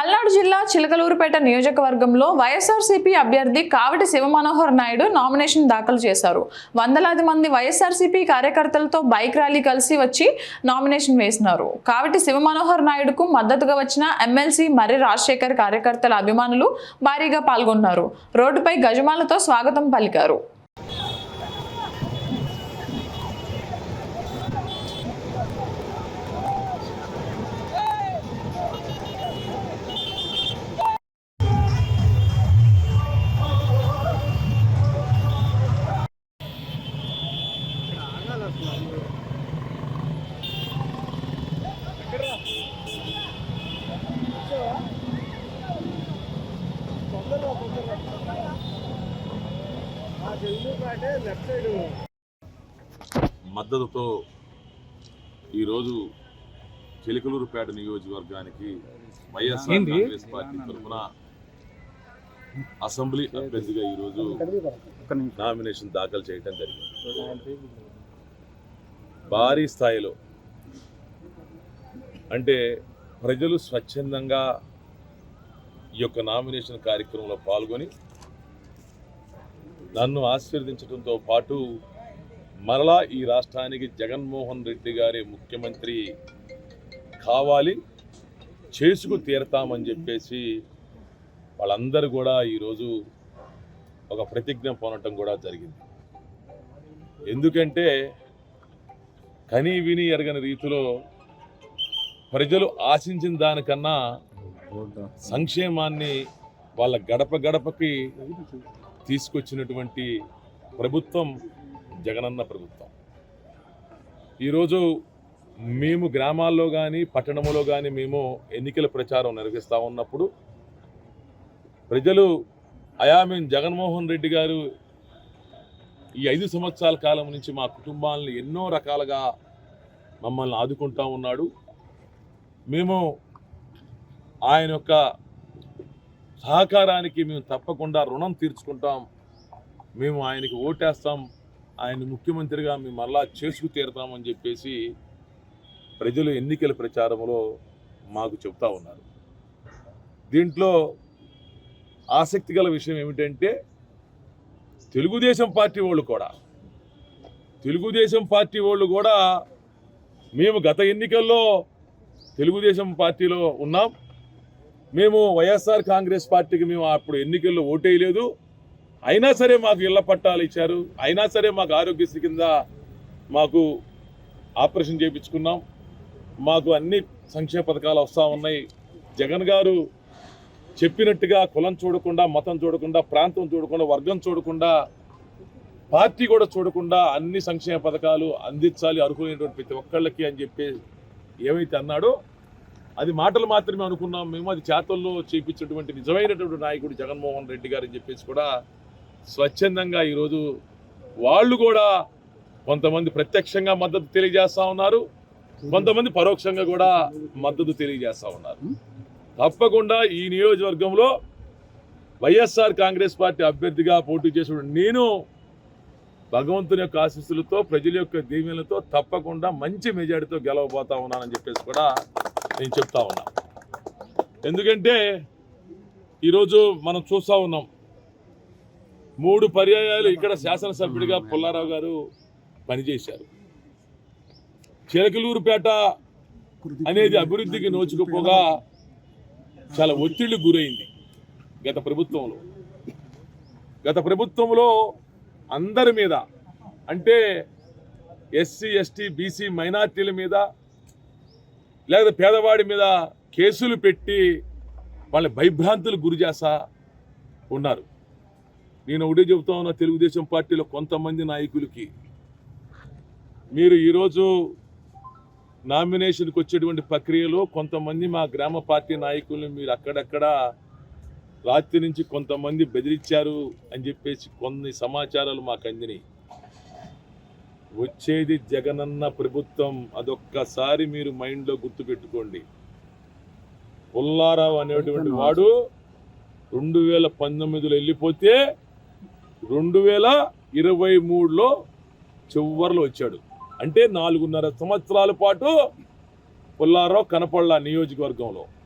పల్నాడు జిల్లా చిలకలూరుపేట నియోజకవర్గంలో వైఎస్ఆర్సీపీ అభ్యర్థి కావటి శివమనోహర్ నాయుడు నామినేషన్ దాఖలు చేశారు. వందలాది మంది వైఎస్ఆర్సీపీ కార్యకర్తలతో బైక్ ర్యాలీ కలిసి వచ్చి నామినేషన్ వేసినారు. కావటి శివమనోహర్ నాయుడుకు మద్దతుగా వచ్చిన ఎమ్మెల్సీ మర్రి రాజశేఖర్ కార్యకర్తల అభిమానులు భారీగా పాల్గొన్నారు. రోడ్డుపై గజమాలతో స్వాగతం పలికారు. మద్దతుతో ఈరోజు చిలకలూరుపేట నియోజకవర్గానికి వైఎస్ఆర్ కాంగ్రెస్ పార్టీ తరఫున అసెంబ్లీ అభ్యర్థిగా ఈరోజు నామినేషన్ దాఖలు చేయడం జరిగింది. భారీ స్థాయిలో అంటే ప్రజలు స్వచ్ఛందంగా ఈ యొక్క నామినేషన్ కార్యక్రమంలో పాల్గొని నన్ను ఆశీర్వదించడంతో పాటు మరలా ఈ రాష్ట్రానికి జగన్మోహన్ రెడ్డి గారి ముఖ్యమంత్రి కావాలి, చేసుకు తీరతామని చెప్పేసి వాళ్ళందరూ కూడా ఈరోజు ఒక ప్రతిజ్ఞ పొందటం కూడా జరిగింది. ఎందుకంటే కనీ విని ఎరగని రీతిలో ప్రజలు ఆశించిన దానికన్నా సంక్షేమాన్ని వాళ్ళ గడప గడపకి తీసుకొచ్చినటువంటి ప్రభుత్వం జగనన్న ప్రభుత్వం. ఈరోజు మేము గ్రామాల్లో కానీ పట్టణంలో కానీ మేము ఎన్నికల ప్రచారం నిర్వహిస్తూ ఉన్నప్పుడు ప్రజలు మేము జగన్మోహన్ రెడ్డి గారు ఈ 5 సంవత్సరాల కాలం నుంచి మా కుటుంబాలను ఎన్నో రకాలుగా మమ్మల్ని ఆదుకుంటూ ఉన్నాడు, మేము ఆయన యొక్క సహకారానికి మేము తప్పకుండా రుణం తీర్చుకుంటాం, మేము ఆయనకి ఓటేస్తాం, ఆయన ముఖ్యమంత్రిగా మేము మరలా చేసుకు తీరుతామని చెప్పేసి ప్రజలు ఎన్నికల ప్రచారంలో మాకు చెప్తా ఉన్నారు. దీంట్లో ఆసక్తి గల విషయం ఏమిటంటే తెలుగుదేశం పార్టీ వాళ్ళు కూడా మేము గత ఎన్నికల్లో తెలుగుదేశం పార్టీలో ఉన్నాం, మేము వైఎస్ఆర్ కాంగ్రెస్ పార్టీకి మేము అప్పుడు ఎన్నికల్లో ఓటేయలేదు, అయినా సరే మాకు ఇళ్ల పట్టాలు ఇచ్చారు, అయినా సరే మాకు ఆరోగ్యశ్రీ కింద మాకు ఆపరేషన్ చేయించుకున్నాం, మాకు అన్ని సంక్షేమ పథకాలు వస్తూ ఉన్నాయి, జగన్ గారు చెప్పినట్టుగా కులం చూడకుండా, మతం చూడకుండా, ప్రాంతం చూడకుండా, వర్గం చూడకుండా, పార్టీ కూడా చూడకుండా అన్ని సంక్షేమ పథకాలు అందించాలి అర్హులైనటువంటి ప్రతి ఒక్కళ్ళకి అని చెప్పి ఏమైతే అన్నాడో అది మాటలు మాత్రమే అనుకున్నాం మేము, అది చేతల్లో చేయించినటువంటి నిజమైనటువంటి నాయకుడు జగన్మోహన్ రెడ్డి గారు అని చెప్పేసి కూడా స్వచ్ఛందంగా ఈరోజు వాళ్ళు కూడా కొంతమంది ప్రత్యక్షంగా మద్దతు తెలియజేస్తూ ఉన్నారు, కొంతమంది పరోక్షంగా కూడా మద్దతు తెలియజేస్తూ ఉన్నారు. తప్పకుండా ఈ నియోజకవర్గంలో వైఎస్ఆర్ కాంగ్రెస్ పార్టీ అభ్యర్థిగా పోటీ చేసిన నేను భగవంతుని యొక్క ఆశీస్సులతో ప్రజల యొక్క దీవెనలతో తప్పకుండా మంచి మెజారిటీతో గెలవబోతా ఉన్నానని చెప్పేసి కూడా నేను చెప్తా ఉన్నా. ఎందుకంటే ఈరోజు మనం చూస్తూ ఉన్నాం 3 పర్యాయాలు ఇక్కడ శాసనసభ్యుడిగా పుల్లారావు గారు పనిచేశారు. చిలకలూరుపేట అనేది అభివృద్ధికి నోచుకుపోగా చాలా ఒత్తిళ్లు గురైంది గత ప్రభుత్వంలో అందరి మీద, అంటే ఎస్సీ ఎస్టీ బీసీ మైనార్టీల మీద లేదా పేదవాడి మీద కేసులు పెట్టి వాళ్ళ భయభ్రాంతులు గురి చేస్తా ఉన్నారు. నేను ఒకటే చెబుతా ఉన్నా, తెలుగుదేశం పార్టీలో కొంతమంది నాయకులకి మీరు ఈరోజు నామినేషన్కి వచ్చేటువంటి ప్రక్రియలో కొంతమంది మా గ్రామ పార్టీ నాయకుల్ని మీరు అక్కడక్కడ రాత్రి నుంచి కొంతమంది బెదిరించారు అని చెప్పేసి కొన్ని సమాచారాలు మాకు అందినాయి. వచ్చేది జగనన్న ప్రభుత్వం, అదొక్కసారి మీరు మైండ్లో గుర్తుపెట్టుకోండి. పుల్లారావు అనేటువంటి వాడు 2019లో వెళ్ళిపోతే 2023లో చివరిలో వచ్చాడు. అంటే 4.5 సంవత్సరాల పాటు పుల్లారావు కనపడలా నియోజకవర్గంలో.